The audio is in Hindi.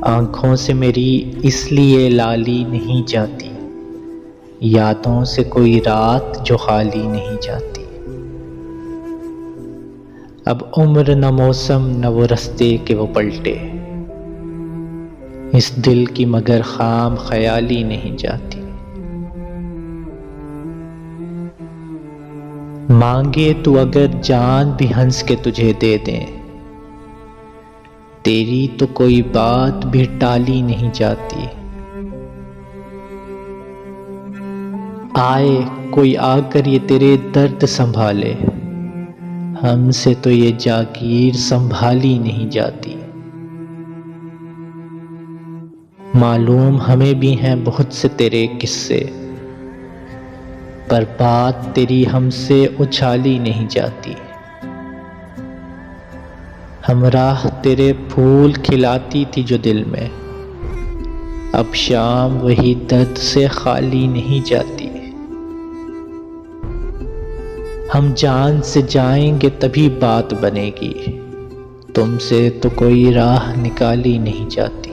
आँखों से मेरी इसलिए लाली नहीं जाती, यादों से कोई रात जो खाली नहीं जाती। अब उम्र न मौसम न वो रास्ते के वो पलटे, इस दिल की मगर खाम ख्याली नहीं जाती। मांगे तू अगर जान भी हंस के तुझे दे दें, तेरी तो कोई बात भी टाली नहीं जाती। आए कोई आकर ये तेरे दर्द संभाले, हमसे तो ये जागीर संभाली नहीं जाती। मालूम हमें भी हैं बहुत से तेरे किस्से, पर बात तेरी हमसे उछाली नहीं जाती। हमराह तेरे फूल खिलाती थी जो दिल में, अब शाम वही दर्द से खाली नहीं जाती। हम जान से जाएंगे तभी बात बनेगी, तुमसे तो कोई राह निकाली नहीं जाती।